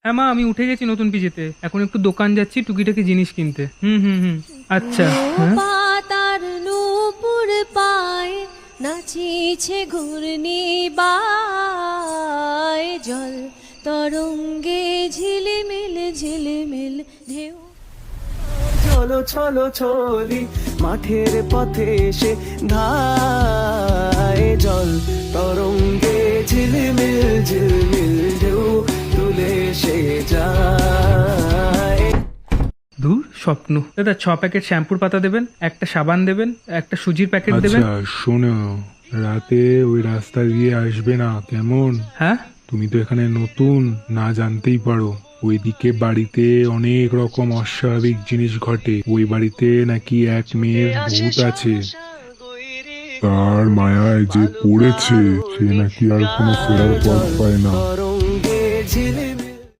হ্যাঁ মা, আমি উঠে গেছি নতুন পিজেতে, এখন একটু দোকান যাচ্ছি টুকিটাকি জিনিস কিনতে। হুম হুম হুম। আচ্ছা। হ্যাঁ পাতার নূপুর পায় নাচিছে ঘূর্ণি বায়, জল তরঙ্গে ঝিলিমিল ঝিলিমিল ঢেউ। চলো চলো চলি মাঠের পথে এসে ধায়, জল তরঙ্গে ঝিলমিল ঝিলমিল ঢেউ তুলে সে যায়। ধুর স্বপ্ন। দাদা 6 প্যাকেট শ্যাম্পুর পাতা দেবেন, একটা সাবান দেবেন, একটা সুজির প্যাকেট দেবেন। আচ্ছা শোনো, রাতে ওই রাস্তা দিয়ে আসবে না কেমন? হ্যাঁ তুমি তো এখানে নতুন, না জানতেই পারো ওইদিকে বাড়িতে অনেক রকম অস্বাভাবিক জিনিস ঘটে। ওই বাড়িতে নাকি এক মেয়ের ভূত আছে, তার মায়ায় যে পড়েছে সে নাকি আর কোনো ফেরার পথ পায় না।